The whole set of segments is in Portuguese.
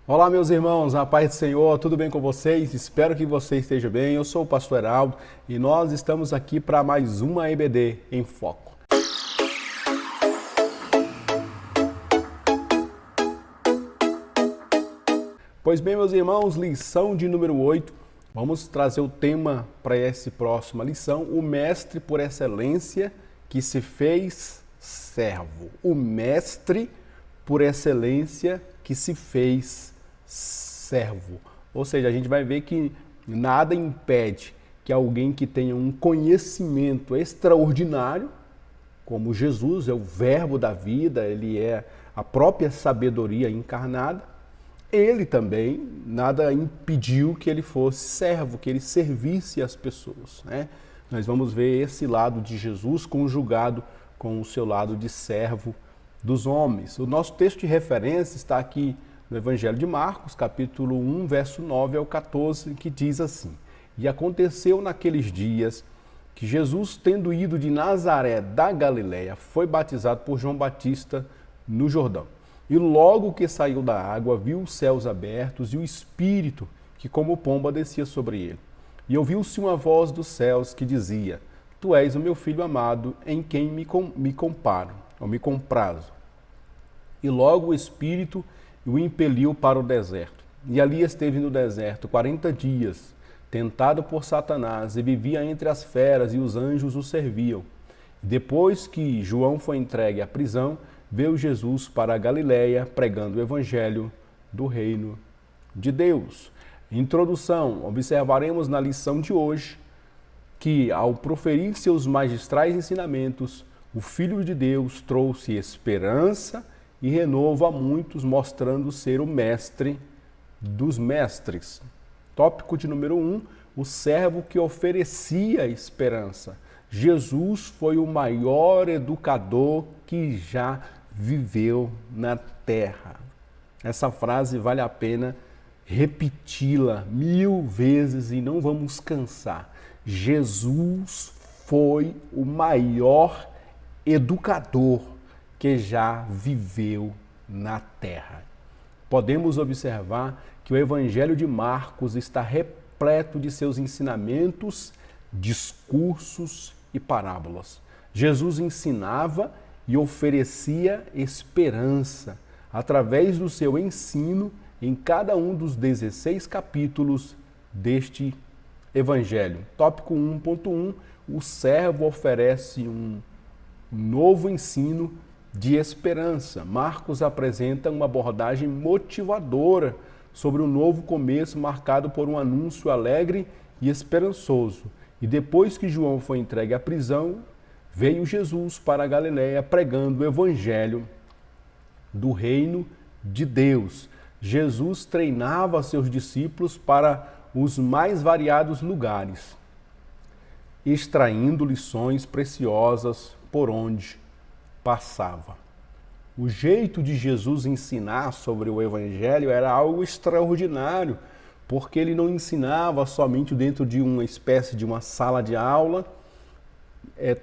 Olá, meus irmãos, a paz do Senhor, tudo bem com vocês? Espero que você esteja bem. Eu sou o pastor Heraldo e nós estamos aqui para mais uma EBD em Foco. Pois bem, meus irmãos, lição de número 8. Vamos trazer o tema para essa próxima lição: o mestre por excelência que se fez servo. O mestre por excelência que se fez servo. Ou seja, a gente vai ver que nada impede que alguém que tenha um conhecimento extraordinário, como Jesus é o verbo da vida, ele é a própria sabedoria encarnada, ele também, nada impediu que ele fosse servo, que ele servisse as pessoas, né? Nós vamos ver esse lado de Jesus conjugado com o seu lado de servo dos homens. O nosso texto de referência está aqui no Evangelho de Marcos, capítulo 1, verso 9 ao 14, que diz assim: E aconteceu naqueles dias que Jesus, tendo ido de Nazaré da Galiléia, foi batizado por João Batista no Jordão. E logo que saiu da água, viu os céus abertos e o Espírito, que como pomba descia sobre ele. E ouviu-se uma voz dos céus que dizia: Tu és o meu filho amado, em quem me comparo, ou me comprazo. E logo o Espírito o impeliu para o deserto. E ali esteve no deserto 40 dias, tentado por Satanás, e vivia entre as feras, e os anjos o serviam. Depois que João foi entregue à prisão, veio Jesus para a Galiléia, pregando o evangelho do reino de Deus. Introdução: observaremos na lição de hoje que, ao proferir seus magistrais ensinamentos, o Filho de Deus trouxe esperança e renovo a muitos, mostrando ser o mestre dos mestres. Tópico de número 1, o servo que oferecia esperança. Jesus foi o maior educador que já viveu na terra. Essa frase vale a pena repeti-la 1000 vezes e não vamos cansar. Jesus foi o maior educador que já viveu na terra. Podemos observar que o Evangelho de Marcos está repleto de seus ensinamentos, discursos e parábolas. Jesus ensinava e oferecia esperança através do seu ensino em cada um dos 16 capítulos deste Evangelho. Tópico 1.1, o servo oferece um novo ensino de esperança. Marcos apresenta uma abordagem motivadora sobre um novo começo marcado por um anúncio alegre e esperançoso. E depois que João foi entregue à prisão, veio Jesus para a Galiléia pregando o evangelho do reino de Deus. Jesus treinava seus discípulos para os mais variados lugares, extraindo lições preciosas por onde passava. O jeito de Jesus ensinar sobre o evangelho era algo extraordinário, porque ele não ensinava somente dentro de uma espécie de uma sala de aula,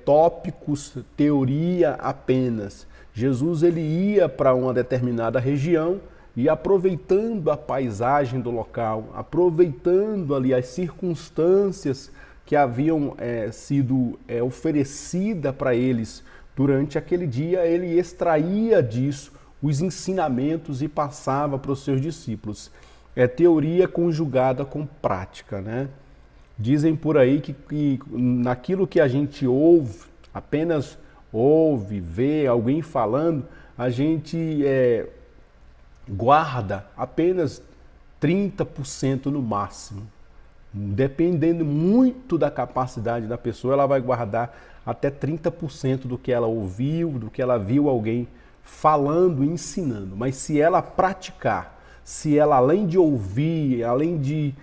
tópicos, teoria apenas. Jesus ele ia para uma determinada região e, aproveitando a paisagem do local, aproveitando ali as circunstâncias que haviam sido oferecidas para eles durante aquele dia, ele extraía disso os ensinamentos e passava para os seus discípulos. É teoria conjugada com prática, né? Dizem por aí que naquilo que a gente ouve, apenas ouve, vê alguém falando, a gente guarda apenas 30% no máximo. Dependendo muito da capacidade da pessoa, ela vai guardar até 30% do que ela ouviu, do que ela viu alguém falando, ensinando. Mas se ela praticar, se ela além de ouvir, além de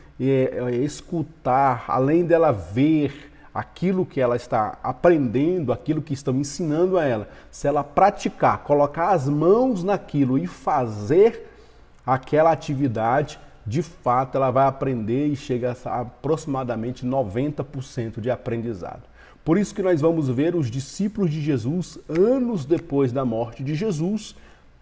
escutar, além dela ver aquilo que ela está aprendendo, aquilo que estão ensinando a ela, se ela praticar, colocar as mãos naquilo e fazer aquela atividade, de fato ela vai aprender e chega a aproximadamente 90% de aprendizado. Por isso que nós vamos ver os discípulos de Jesus, anos depois da morte de Jesus,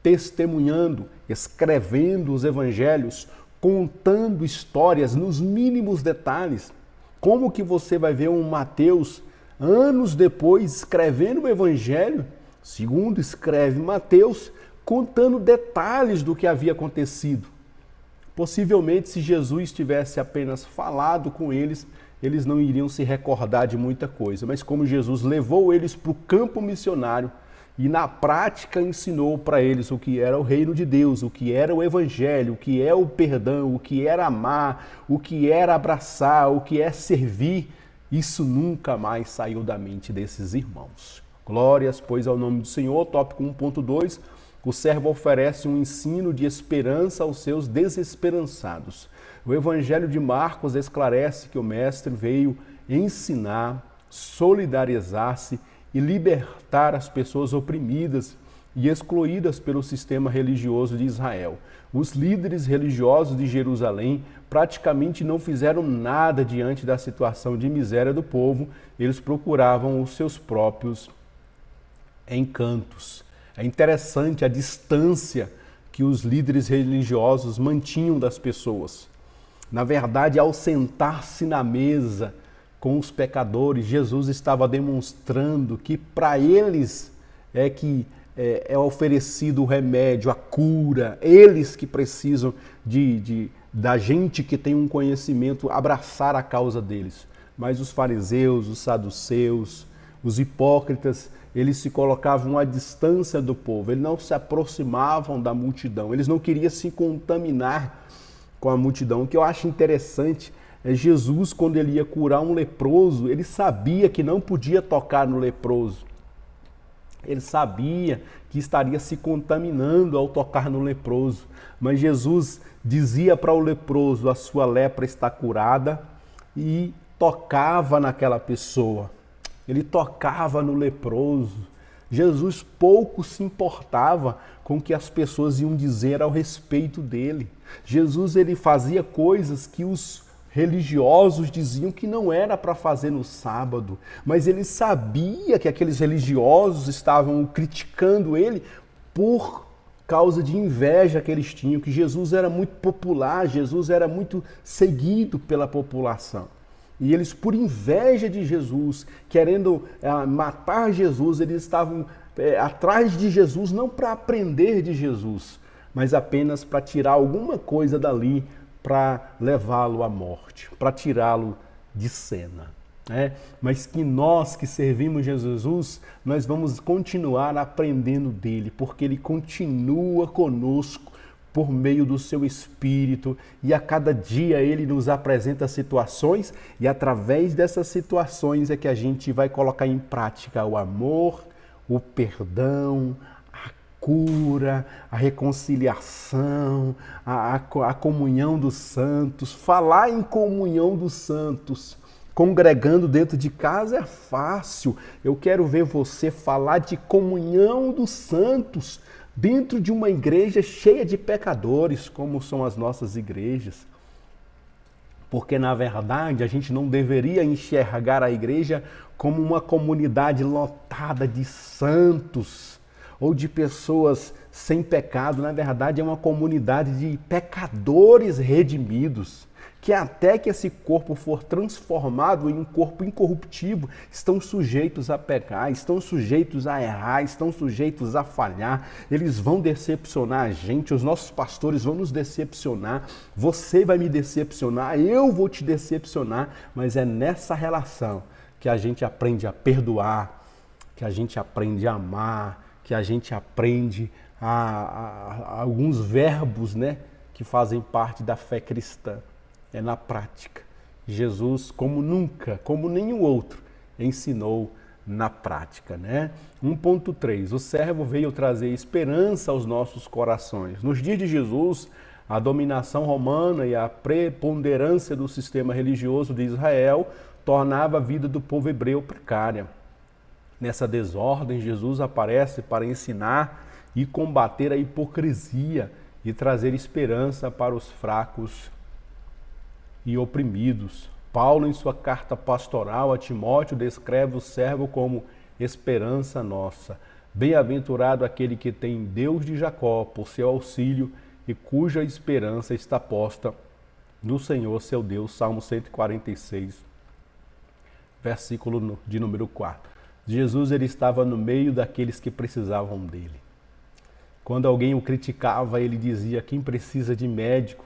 testemunhando, escrevendo os evangelhos, contando histórias nos mínimos detalhes. Como que você vai ver um Mateus, anos depois, escrevendo o evangelho, segundo escreve Mateus, contando detalhes do que havia acontecido? Possivelmente, se Jesus tivesse apenas falado com eles, eles não iriam se recordar de muita coisa. Mas como Jesus levou eles para o campo missionário e na prática ensinou para eles o que era o reino de Deus, o que era o evangelho, o que é o perdão, o que era amar, o que era abraçar, o que é servir, isso nunca mais saiu da mente desses irmãos. Glórias, pois, ao nome do Senhor. Tópico 1.2. O servo oferece um ensino de esperança aos seus desesperançados. O Evangelho de Marcos esclarece que o Mestre veio ensinar, solidarizar-se e libertar as pessoas oprimidas e excluídas pelo sistema religioso de Israel. Os líderes religiosos de Jerusalém praticamente não fizeram nada diante da situação de miséria do povo, eles procuravam os seus próprios encantos. É interessante a distância que os líderes religiosos mantinham das pessoas. Na verdade, ao sentar-se na mesa com os pecadores, Jesus estava demonstrando que para eles é oferecido o remédio, a cura, eles que precisam da gente que tem um conhecimento abraçar a causa deles. Mas os fariseus, os saduceus, os hipócritas, eles se colocavam à distância do povo, eles não se aproximavam da multidão, eles não queriam se contaminar com a multidão. O que eu acho interessante é Jesus, quando ele ia curar um leproso, ele sabia que não podia tocar no leproso. Ele sabia que estaria se contaminando ao tocar no leproso. Mas Jesus dizia para o leproso, a sua lepra está curada, e tocava naquela pessoa. Ele tocava no leproso. Jesus pouco se importava com o que as pessoas iam dizer ao respeito dele. Jesus, ele fazia coisas que os religiosos diziam que não era para fazer no sábado, mas ele sabia que aqueles religiosos estavam criticando ele por causa de inveja que eles tinham, que Jesus era muito popular, Jesus era muito seguido pela população. E eles, por inveja de Jesus, querendo matar Jesus, eles estavam atrás de Jesus, não para aprender de Jesus, mas apenas para tirar alguma coisa dali, para levá-lo à morte, para tirá-lo de cena. Mas que nós que servimos Jesus, nós vamos continuar aprendendo dele, porque ele continua conosco por meio do seu Espírito, e a cada dia ele nos apresenta situações, e através dessas situações é que a gente vai colocar em prática o amor, o perdão, a cura, a reconciliação, a comunhão dos santos. Falar em comunhão dos santos, congregando dentro de casa, é fácil. Eu quero ver você falar de comunhão dos santos dentro de uma igreja cheia de pecadores, como são as nossas igrejas. Porque, na verdade, a gente não deveria enxergar a igreja como uma comunidade lotada de santos ou de pessoas sem pecado. Na verdade, é uma comunidade de pecadores redimidos, que até que esse corpo for transformado em um corpo incorruptível, estão sujeitos a pecar, estão sujeitos a errar, estão sujeitos a falhar. Eles vão decepcionar a gente, os nossos pastores vão nos decepcionar, você vai me decepcionar, eu vou te decepcionar, mas é nessa relação que a gente aprende a perdoar, que a gente aprende a amar, que a gente aprende a alguns verbos, que fazem parte da fé cristã. É na prática. Jesus, como nunca, como nenhum outro, ensinou na prática, 1.3. O servo veio trazer esperança aos nossos corações. Nos dias de Jesus, a dominação romana e a preponderância do sistema religioso de Israel tornava a vida do povo hebreu precária. Nessa desordem, Jesus aparece para ensinar e combater a hipocrisia e trazer esperança para os fracos e oprimidos. Paulo, em sua carta pastoral a Timóteo, descreve o servo como esperança nossa. Bem-aventurado aquele que tem Deus de Jacó por seu auxílio e cuja esperança está posta no Senhor seu Deus. Salmo 146, versículo de número 4. Jesus, ele estava no meio daqueles que precisavam dele. Quando alguém o criticava, ele dizia: quem precisa de médico,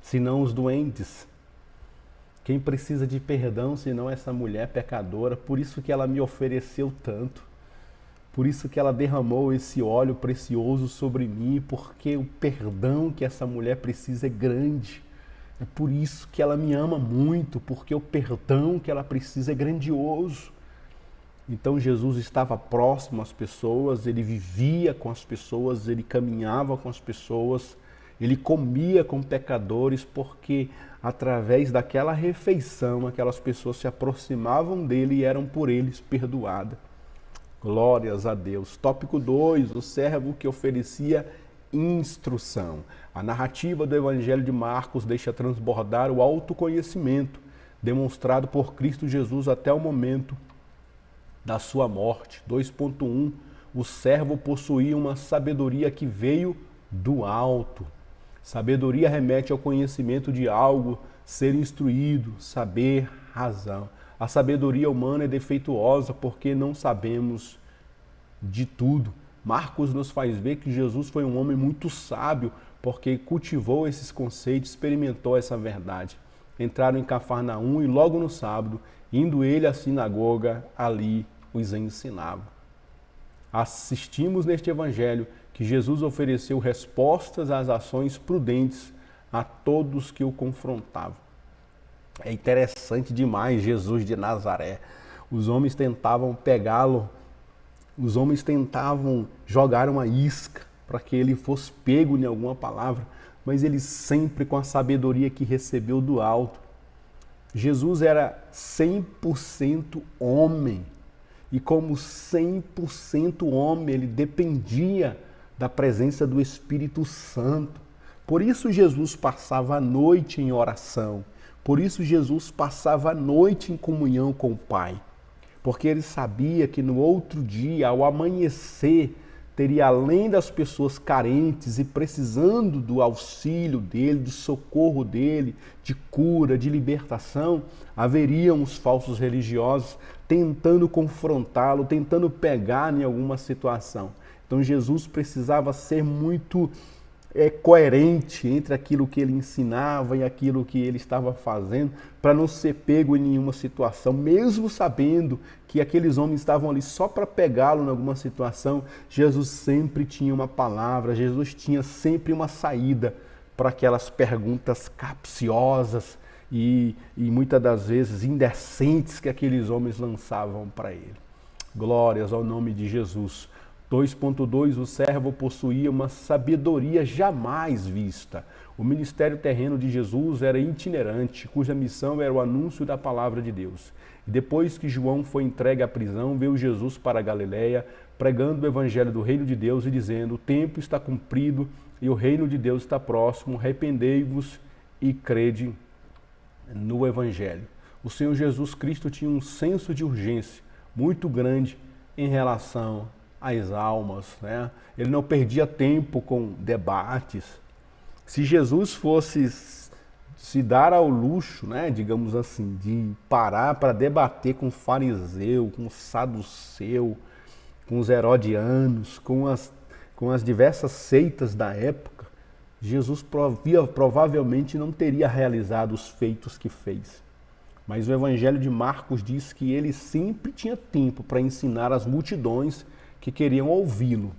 senão os doentes? Quem precisa de perdão, senão essa mulher pecadora? Por isso que ela me ofereceu tanto. Por isso que ela derramou esse óleo precioso sobre mim, porque o perdão que essa mulher precisa é grande. É por isso que ela me ama muito, porque o perdão que ela precisa é grandioso. Então Jesus estava próximo às pessoas, ele vivia com as pessoas, ele caminhava com as pessoas, ele comia com pecadores, porque através daquela refeição, aquelas pessoas se aproximavam dele e eram por eles perdoadas. Glórias a Deus. Tópico 2, o servo que oferecia instrução. A narrativa do Evangelho de Marcos deixa transbordar o autoconhecimento demonstrado por Cristo Jesus até o momento da sua morte. 2.1, o servo possuía uma sabedoria que veio do alto. Sabedoria remete ao conhecimento de algo, ser instruído, saber, razão. A sabedoria humana é defeituosa porque não sabemos de tudo. Marcos nos faz ver que Jesus foi um homem muito sábio porque cultivou esses conceitos, experimentou essa verdade. Entraram em Cafarnaum e logo no sábado, indo ele à sinagoga, ali os ensinava. Assistimos neste evangelho que Jesus ofereceu respostas às ações prudentes a todos que o confrontavam. É interessante demais Jesus de Nazaré. Os homens tentavam pegá-lo, os homens tentavam jogar uma isca para que ele fosse pego em alguma palavra, mas ele sempre com a sabedoria que recebeu do alto. Jesus era 100% homem. E como 100% homem, ele dependia da presença do Espírito Santo. Por isso Jesus passava a noite em oração. Por isso Jesus passava a noite em comunhão com o Pai. Porque ele sabia que no outro dia, ao amanhecer, teria, além das pessoas carentes e precisando do auxílio dele, do socorro dele, de cura, de libertação, haveriam os falsos religiosos tentando confrontá-lo, tentando pegar em alguma situação. Então Jesus precisava ser muito coerente entre aquilo que ele ensinava e aquilo que ele estava fazendo, para não ser pego em nenhuma situação, mesmo sabendo que aqueles homens estavam ali só para pegá-lo em alguma situação. Jesus sempre tinha uma palavra, Jesus tinha sempre uma saída para aquelas perguntas capciosas e muitas das vezes indecentes que aqueles homens lançavam para ele. Glórias ao nome de Jesus. 2.2, o servo possuía uma sabedoria jamais vista. O ministério terreno de Jesus era itinerante, cuja missão era o anúncio da palavra de Deus. E depois que João foi entregue à prisão, veio Jesus para a Galileia, pregando o evangelho do reino de Deus e dizendo: o tempo está cumprido e o reino de Deus está próximo, arrependei-vos e crede no evangelho. O Senhor Jesus Cristo tinha um senso de urgência muito grande em relação às almas, né? Ele não perdia tempo com debates. Se Jesus fosse se dar ao luxo, né, digamos assim, de parar para debater com o fariseu, com o saduceu, com os herodianos, com as diversas seitas da época, Jesus provavelmente não teria realizado os feitos que fez. Mas o Evangelho de Marcos diz que ele sempre tinha tempo para ensinar as multidões que queriam ouvi-lo.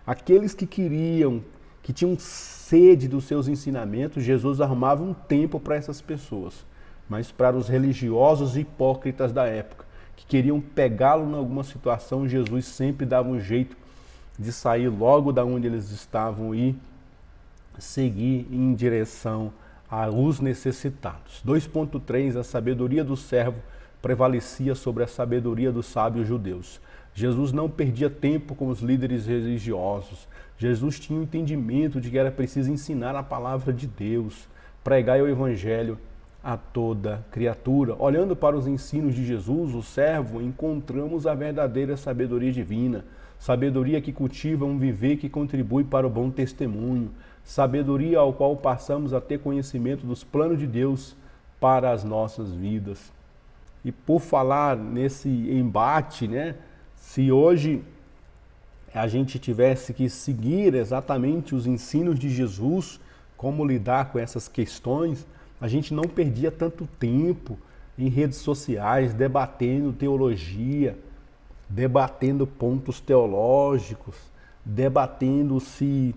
Aqueles que tinham sede dos seus ensinamentos, Jesus arrumava um tempo para essas pessoas. Mas para os religiosos hipócritas da época, que queriam pegá-lo em alguma situação, Jesus sempre dava um jeito de sair logo da onde eles estavam e seguir em direção aos necessitados. 2.3, a sabedoria do servo prevalecia sobre a sabedoria dos sábios judeus. Jesus não perdia tempo com os líderes religiosos. Jesus tinha o entendimento de que era preciso ensinar a palavra de Deus, pregar o evangelho a toda criatura. Olhando para os ensinos de Jesus, o servo, encontramos a verdadeira sabedoria divina. sabedoria que cultiva um viver que contribui para o bom testemunho, sabedoria ao qual passamos a ter conhecimento dos planos de Deus para as nossas vidas. E por falar nesse embate, né, se hoje a gente tivesse que seguir exatamente os ensinos de Jesus, como lidar com essas questões, a gente não perdia tanto tempo em redes sociais debatendo teologia, debatendo pontos teológicos, debatendo se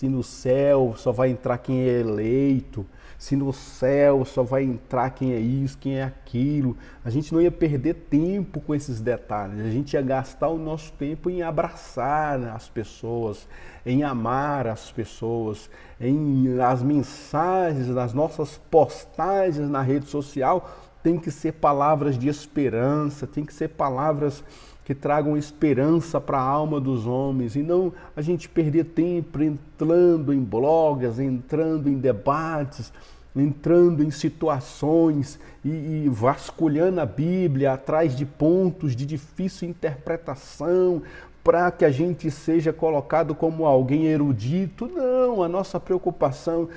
no céu só vai entrar quem é eleito, se no céu só vai entrar quem é isso, quem é aquilo. A gente não ia perder tempo com esses detalhes, a gente ia gastar o nosso tempo em abraçar as pessoas, em amar as pessoas, em as mensagens, as nossas postagens na rede social tem que ser palavras de esperança, tem que ser palavras que tragam esperança para a alma dos homens, e não a gente perder tempo entrando em blogs, entrando em debates, entrando em situações e vasculhando a Bíblia atrás de pontos de difícil interpretação, para que a gente seja colocado como alguém erudito. Não, a nossa preocupação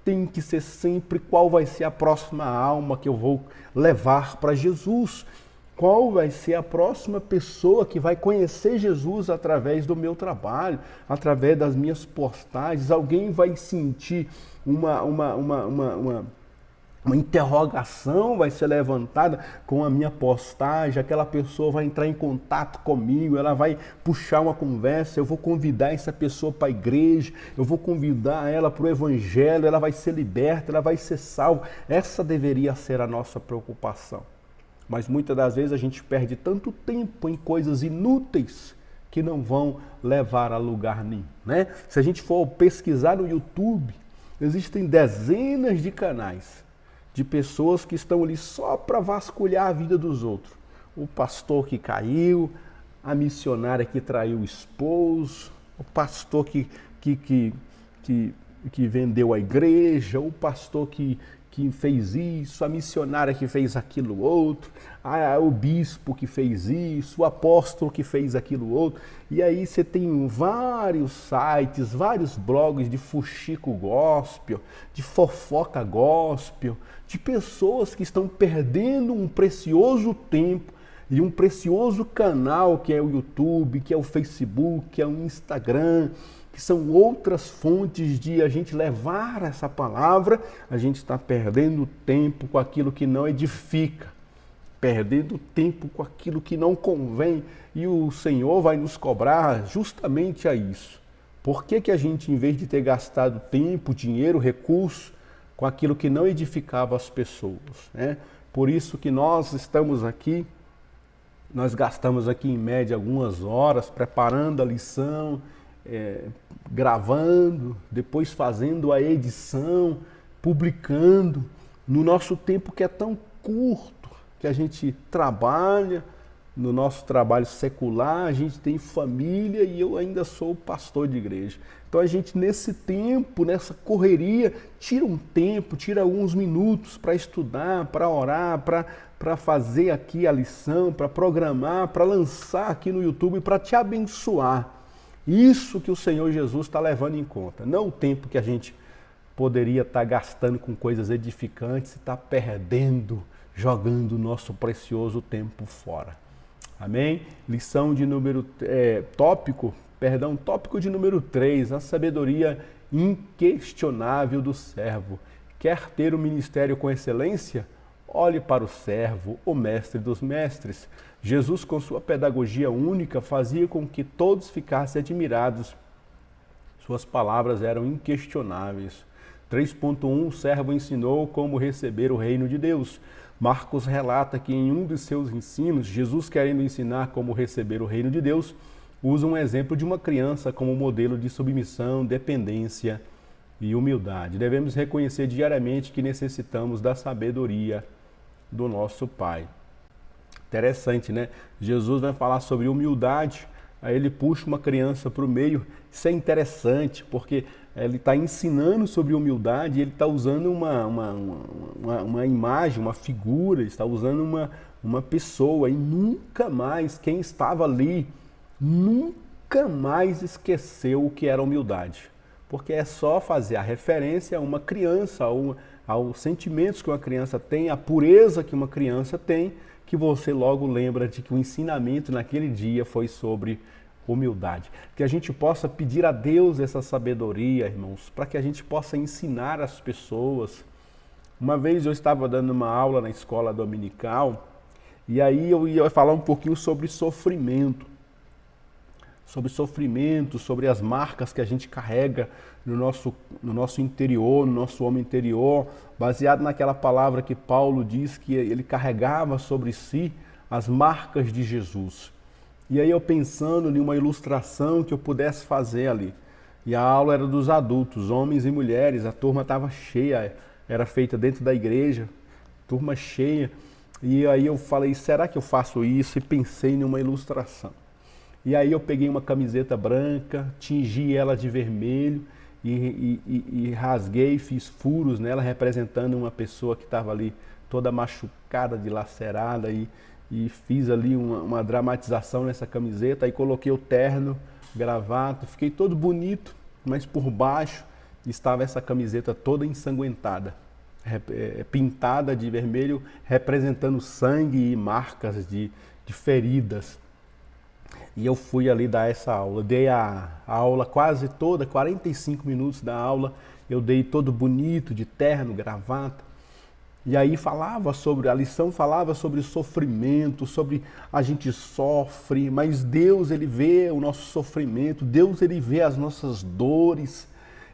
tem que ser sempre qual vai ser a próxima alma que eu vou levar para Jesus. Qual vai ser a próxima pessoa que vai conhecer Jesus através do meu trabalho, através das minhas postagens? Alguém vai sentir uma interrogação vai ser levantada com a minha postagem, aquela pessoa vai entrar em contato comigo, ela vai puxar uma conversa, eu vou convidar essa pessoa para a igreja, eu vou convidar ela para o evangelho, ela vai ser liberta, ela vai ser salva. Essa deveria ser a nossa preocupação. Mas muitas das vezes a gente perde tanto tempo em coisas inúteis que não vão levar a lugar nenhum, né? Se a gente for pesquisar no YouTube, existem dezenas de canais de pessoas que estão ali só para vasculhar a vida dos outros. O pastor que caiu, a missionária que traiu o esposo, o pastor que vendeu a igreja, o pastor que fez isso, a missionária que fez aquilo outro, o bispo que fez isso, o apóstolo que fez aquilo outro. E aí você tem vários sites, vários blogs de fuxico gospel, de fofoca gospel, de pessoas que estão perdendo um precioso tempo e um precioso canal que é o YouTube, que é o Facebook, que é o Instagram, que são outras fontes de a gente levar essa palavra. A gente está perdendo tempo com aquilo que não edifica, perdendo tempo com aquilo que não convém, e o Senhor vai nos cobrar justamente a isso. Por que a gente, em vez de ter gastado tempo, dinheiro, recurso com aquilo que não edificava as pessoas, né? Por isso que nós estamos aqui, nós gastamos aqui em média algumas horas preparando a lição, gravando, depois fazendo a edição, publicando, no nosso tempo que é tão curto, que a gente trabalha, no nosso trabalho secular, a gente tem família e eu ainda sou pastor de igreja. Então a gente nesse tempo, nessa correria, tira um tempo, tira alguns minutos para estudar, para orar, para fazer aqui a lição, para programar, para lançar aqui no YouTube, para te abençoar. Isso que o Senhor Jesus está levando em conta, não o tempo que a gente poderia estar gastando com coisas edificantes e está perdendo, jogando o nosso precioso tempo fora. Amém? Lição de tópico de número 3, a sabedoria inquestionável do servo. Quer ter um ministério com excelência? Olhe para o servo, o mestre dos mestres. Jesus, com sua pedagogia única, fazia com que todos ficassem admirados. Suas palavras eram inquestionáveis. 3.1, o servo ensinou como receber o reino de Deus. Marcos relata que em um de seus ensinos, Jesus, querendo ensinar como receber o reino de Deus, usa um exemplo de uma criança como modelo de submissão, dependência e humildade. Devemos reconhecer diariamente que necessitamos da sabedoria do nosso Pai. Interessante, né? Jesus vai falar sobre humildade, aí ele puxa uma criança para o meio. Isso é interessante, porque ele está ensinando sobre humildade e ele está usando uma imagem, uma figura, está usando uma pessoa, e nunca mais quem estava ali nunca mais esqueceu o que era humildade. Porque é só fazer a referência a uma criança, aos sentimentos que uma criança tem, a pureza que uma criança tem, que você logo lembra de que o ensinamento naquele dia foi sobre humildade. Que a gente possa pedir a Deus essa sabedoria, irmãos, para que a gente possa ensinar as pessoas. Uma vez eu estava dando uma aula na escola dominical e aí eu ia falar um pouquinho sobre sofrimento. Sobre as marcas que a gente carrega no nosso interior, no nosso homem interior, baseado naquela palavra que Paulo diz que ele carregava sobre si as marcas de Jesus. E aí eu pensando em uma ilustração que eu pudesse fazer ali. E a aula era dos adultos, homens e mulheres, a turma estava cheia, era feita dentro da igreja, turma cheia. E aí eu falei, será que eu faço isso? E pensei numa ilustração. E aí eu peguei uma camiseta branca, tingi ela de vermelho e rasguei, fiz furos nela, representando uma pessoa que estava ali toda machucada, dilacerada, e fiz ali uma dramatização nessa camiseta, aí coloquei o terno, gravata, fiquei todo bonito, mas por baixo estava essa camiseta toda ensanguentada, pintada de vermelho, representando sangue e marcas de feridas. E eu fui ali dar essa aula, dei a aula quase toda, 45 minutos da aula, eu dei todo bonito, de terno, gravata. E aí a lição falava sobre sofrimento, sobre a gente sofre, mas Deus ele vê o nosso sofrimento, Deus ele vê as nossas dores.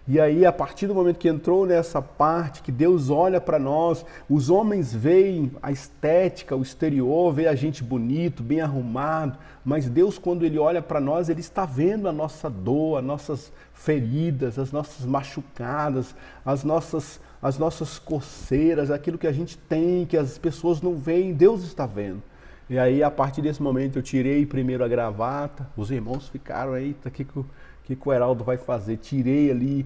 E aí, a partir do momento que entrou nessa parte, que Deus olha para nós, os homens veem a estética, o exterior, vê a gente bonito, bem arrumado, mas Deus, quando Ele olha para nós, Ele está vendo a nossa dor, as nossas feridas, as nossas machucadas, as nossas coceiras, aquilo que a gente tem, que as pessoas não veem, Deus está vendo. E aí, a partir desse momento, eu tirei primeiro a gravata, os irmãos ficaram, eita, o que o Heraldo vai fazer? Tirei ali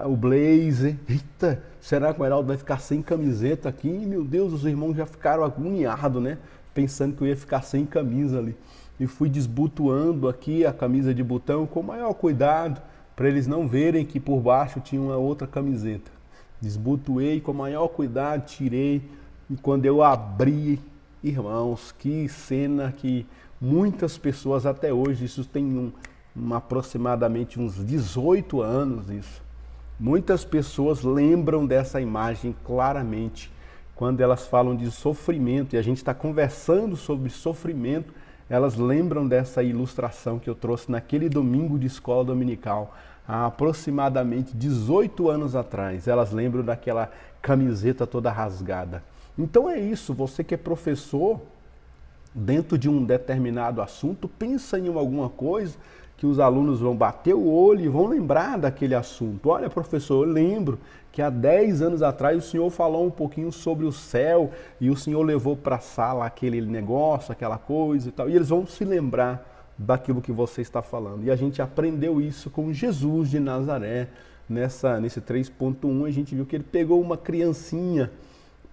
o blazer. Eita, será que o Heraldo vai ficar sem camiseta aqui? Meu Deus, os irmãos já ficaram agoniados, né? Pensando que eu ia ficar sem camisa ali. E fui desbutuando aqui a camisa de botão com o maior cuidado, para eles não verem que por baixo tinha uma outra camiseta. Desbutuei com o maior cuidado, tirei. E quando eu abri, irmãos, que cena que muitas pessoas até hoje, isso tem aproximadamente uns 18 anos isso. Muitas pessoas lembram dessa imagem claramente quando elas falam de sofrimento e a gente está conversando sobre sofrimento, elas lembram dessa ilustração que eu trouxe naquele domingo de escola dominical, há aproximadamente 18 anos atrás. Elas lembram daquela camiseta toda rasgada. Então é isso, você que é professor, dentro de um determinado assunto, pensa em alguma coisa que os alunos vão bater o olho e vão lembrar daquele assunto. Olha, professor, eu lembro que há 10 anos atrás o senhor falou um pouquinho sobre o céu e o senhor levou para a sala aquele negócio, aquela coisa e tal. E eles vão se lembrar daquilo que você está falando. E a gente aprendeu isso com Jesus de Nazaré. Nesse 3.1 a gente viu que ele pegou uma criancinha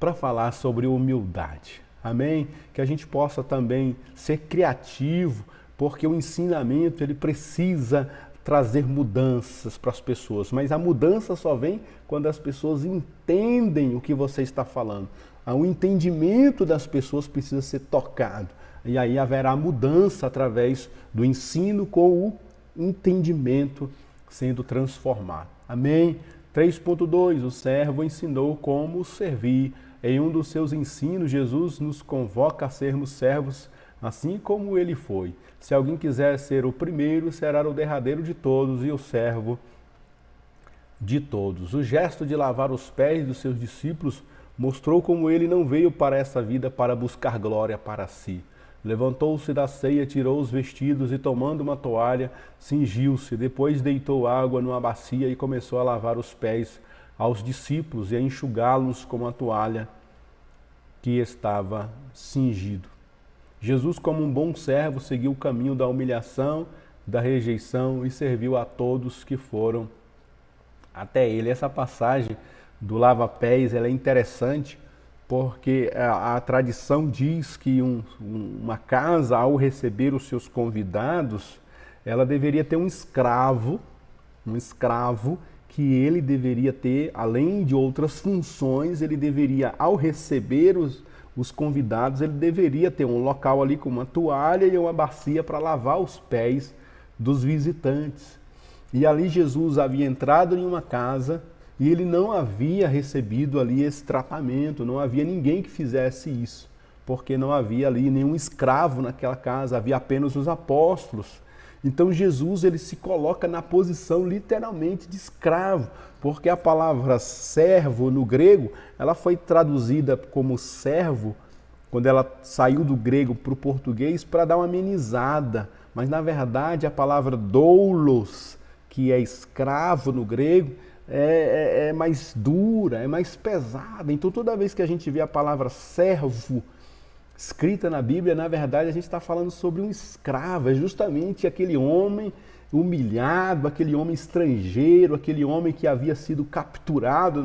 para falar sobre humildade. Amém? Que a gente possa também ser criativo, porque o ensinamento ele precisa trazer mudanças para as pessoas, mas a mudança só vem quando as pessoas entendem o que você está falando. O entendimento das pessoas precisa ser tocado, e aí haverá mudança através do ensino com o entendimento sendo transformado. Amém? 3.2, o servo ensinou como servir. Em um dos seus ensinos, Jesus nos convoca a sermos servos assim como ele foi. Se alguém quiser ser o primeiro, será o derradeiro de todos e o servo de todos. O gesto de lavar os pés dos seus discípulos mostrou como ele não veio para essa vida para buscar glória para si. Levantou-se da ceia, tirou os vestidos e, tomando uma toalha, cingiu-se. Depois deitou água numa bacia e começou a lavar os pés aos discípulos e a enxugá-los com a toalha que estava cingido. Jesus, como um bom servo, seguiu o caminho da humilhação, da rejeição e serviu a todos que foram até ele. Essa passagem do lava-pés ela é interessante porque a tradição diz que uma casa, ao receber os seus convidados, ela deveria ter um escravo que ele deveria ter, além de outras funções, ele deveria, ao receber os convidados, ele deveria ter um local ali com uma toalha e uma bacia para lavar os pés dos visitantes. E ali Jesus havia entrado em uma casa e ele não havia recebido ali esse tratamento, não havia ninguém que fizesse isso, porque não havia ali nenhum escravo naquela casa, havia apenas os apóstolos. Então Jesus ele se coloca na posição literalmente de escravo, porque a palavra servo no grego, ela foi traduzida como servo, quando ela saiu do grego para o português, para dar uma amenizada. Mas na verdade a palavra doulos, que é escravo no grego, é mais dura, é mais pesada. Então toda vez que a gente vê a palavra servo escrita na Bíblia, na verdade a gente está falando sobre um escravo, é justamente aquele homem humilhado, aquele homem estrangeiro, aquele homem que havia sido capturado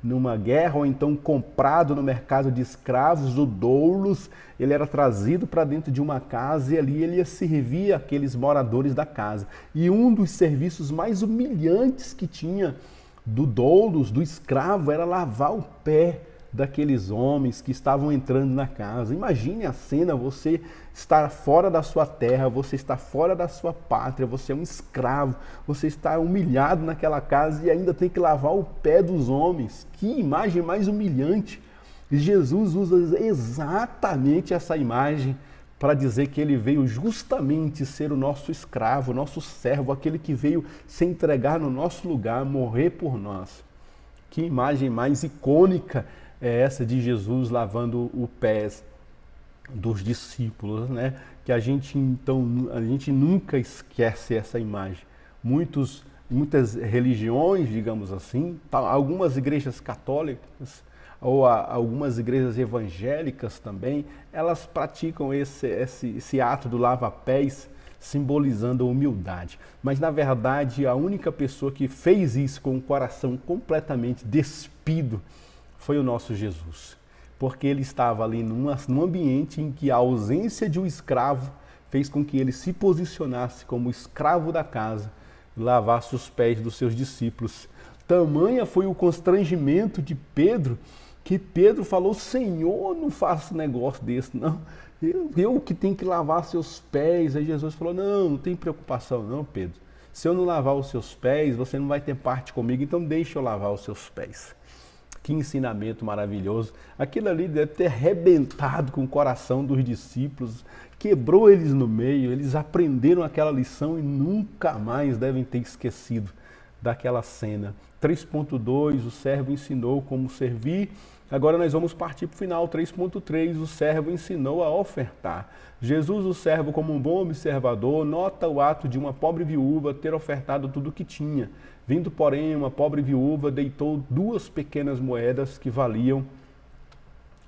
numa guerra ou então comprado no mercado de escravos, o doulos. Ele era trazido para dentro de uma casa e ali ele ia servir aqueles moradores da casa. E um dos serviços mais humilhantes que tinha do doulos, do escravo, era lavar o pé daqueles homens que estavam entrando na casa. Imagine a cena, você está fora da sua terra, você está fora da sua pátria, você é um escravo, você está humilhado naquela casa e ainda tem que lavar o pé dos homens. Que imagem mais humilhante! E Jesus usa exatamente essa imagem para dizer que ele veio justamente ser o nosso escravo, o nosso servo, aquele que veio se entregar no nosso lugar, morrer por nós. Que imagem mais icônica é essa de Jesus lavando os pés dos discípulos, né? Que a gente nunca esquece essa imagem. Muitas religiões, digamos assim, algumas igrejas católicas ou algumas igrejas evangélicas também, elas praticam esse ato do lava-pés, simbolizando a humildade. Mas, na verdade, a única pessoa que fez isso com o coração completamente despido foi o nosso Jesus. Porque ele estava ali num ambiente em que a ausência de um escravo fez com que ele se posicionasse como escravo da casa e lavasse os pés dos seus discípulos. Tamanha foi o constrangimento de Pedro, que Pedro falou: Senhor, não faça negócio desse, não. Eu que tenho que lavar seus pés. Aí Jesus falou: não tem preocupação não, Pedro. Se eu não lavar os seus pés, você não vai ter parte comigo, então deixa eu lavar os seus pés. Que ensinamento maravilhoso. Aquilo ali deve ter arrebentado com o coração dos discípulos, quebrou eles no meio, eles aprenderam aquela lição e nunca mais devem ter esquecido daquela cena. 3.2, o servo ensinou como servir. Agora nós vamos partir para o final. 3.3, o servo ensinou a ofertar. Jesus, o servo, como um bom observador, nota o ato de uma pobre viúva ter ofertado tudo o que tinha. Vindo, porém, uma pobre viúva deitou 2 pequenas moedas que valiam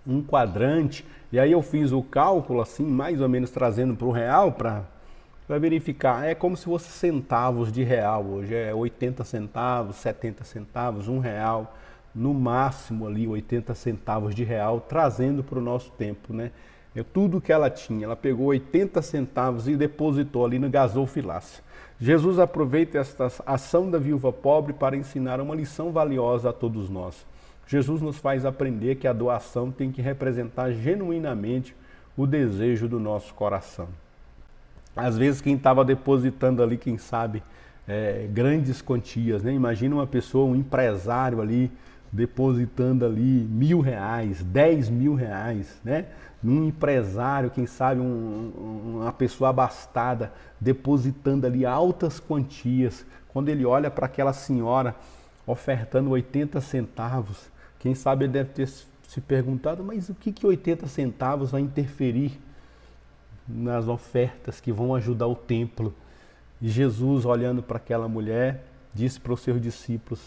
um quadrante. E aí eu fiz o cálculo, assim, mais ou menos trazendo para o real, para verificar. É como se fosse centavos de real. Hoje é 80 centavos, 70 centavos, R$1. No máximo ali 80 centavos de real, trazendo para o nosso tempo, né? É tudo que ela tinha. Ela pegou 80 centavos e depositou ali no gasofilácio. Jesus aproveita esta ação da viúva pobre para ensinar uma lição valiosa a todos nós. Jesus nos faz aprender que a doação tem que representar genuinamente o desejo do nosso coração. Às vezes quem estava depositando ali, quem sabe, grandes quantias, né? Imagina uma pessoa, um empresário ali, depositando ali R$1.000, R$10.000, né? Um empresário, quem sabe uma pessoa abastada, depositando ali altas quantias. Quando ele olha para aquela senhora ofertando 80 centavos, quem sabe ele deve ter se perguntado: mas o que 80 centavos vai interferir nas ofertas que vão ajudar o templo? E Jesus, olhando para aquela mulher, disse para os seus discípulos: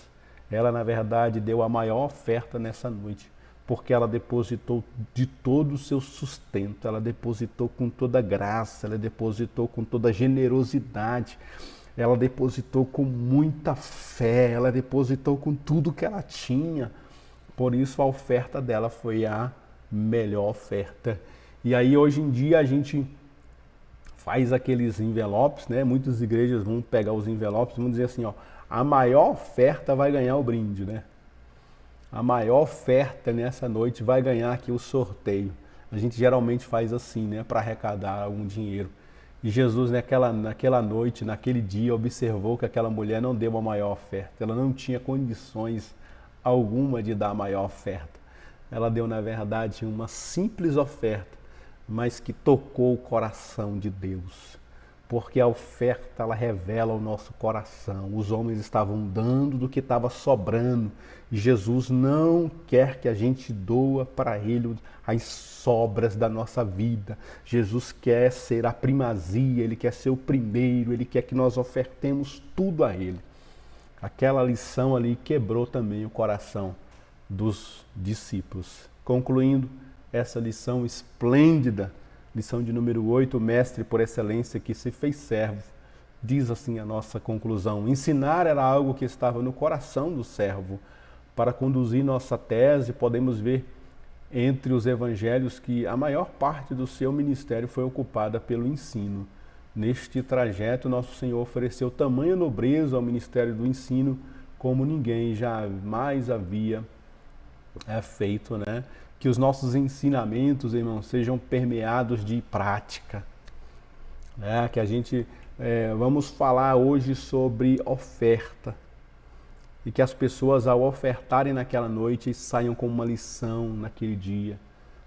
ela, na verdade, deu a maior oferta nessa noite, porque ela depositou de todo o seu sustento, ela depositou com toda graça, ela depositou com toda generosidade, ela depositou com muita fé, ela depositou com tudo que ela tinha. Por isso a oferta dela foi a melhor oferta. E aí hoje em dia a gente faz aqueles envelopes, né? Muitas igrejas vão pegar os envelopes e vão dizer assim, ó, a maior oferta vai ganhar o brinde, né? A maior oferta nessa noite vai ganhar aqui o sorteio. A gente geralmente faz assim, né, para arrecadar algum dinheiro. E Jesus, naquela noite, naquele dia, observou que aquela mulher não deu a maior oferta. Ela não tinha condições alguma de dar a maior oferta. Ela deu, na verdade, uma simples oferta, mas que tocou o coração de Deus. Porque a oferta, ela revela o nosso coração. Os homens estavam dando do que estava sobrando. E Jesus não quer que a gente doa para Ele as sobras da nossa vida. Jesus quer ser a primazia, Ele quer ser o primeiro, Ele quer que nós ofertemos tudo a Ele. Aquela lição ali quebrou também o coração dos discípulos. Concluindo essa lição esplêndida, lição de número 8, o mestre por excelência que se fez servo, diz assim a nossa conclusão: ensinar era algo que estava no coração do servo. Para conduzir nossa tese, podemos ver entre os evangelhos que a maior parte do seu ministério foi ocupada pelo ensino. Neste trajeto, nosso Senhor ofereceu tamanha nobreza ao ministério do ensino como ninguém jamais havia feito, né? Que os nossos ensinamentos, irmãos, sejam permeados de prática, né? Que a gente, vamos falar hoje sobre oferta, e que as pessoas, ao ofertarem naquela noite, saiam com uma lição naquele dia.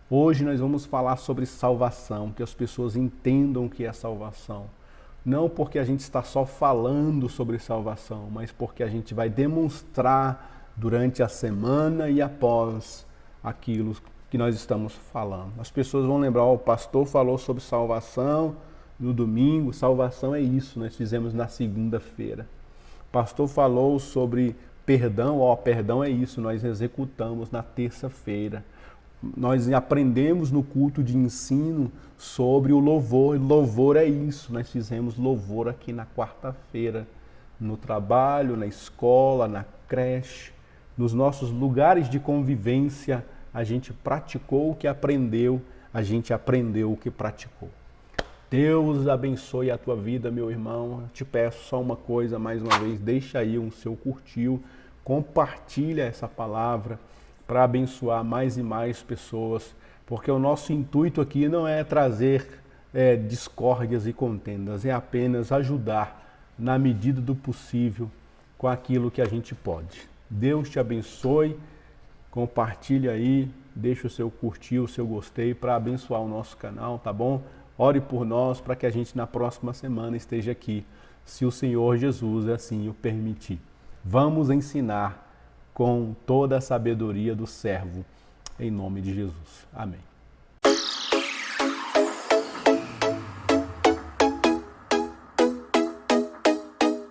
Hoje nós vamos falar sobre salvação, que as pessoas entendam o que é salvação. Não porque a gente está só falando sobre salvação, mas porque a gente vai demonstrar durante a semana e após aquilo que nós estamos falando. As pessoas vão lembrar, o pastor falou sobre salvação no domingo, salvação é isso, nós fizemos na segunda-feira. O pastor falou sobre perdão, perdão é isso, nós executamos na terça-feira. Nós aprendemos no culto de ensino sobre o louvor, louvor é isso, nós fizemos louvor aqui na quarta-feira, no trabalho, na escola, na creche, nos nossos lugares de convivência, a gente praticou o que aprendeu, a gente aprendeu o que praticou. Deus abençoe a tua vida, meu irmão. Eu te peço só uma coisa, mais uma vez, deixa aí um seu curtiu, compartilha essa palavra para abençoar mais e mais pessoas, porque o nosso intuito aqui não é trazer discórdias e contendas, é apenas ajudar na medida do possível com aquilo que a gente pode. Deus te abençoe, compartilha aí, deixa o seu curtir, o seu gostei para abençoar o nosso canal, tá bom? Ore por nós para que a gente na próxima semana esteja aqui, se o Senhor Jesus assim o permitir. Vamos ensinar com toda a sabedoria do servo, em nome de Jesus. Amém.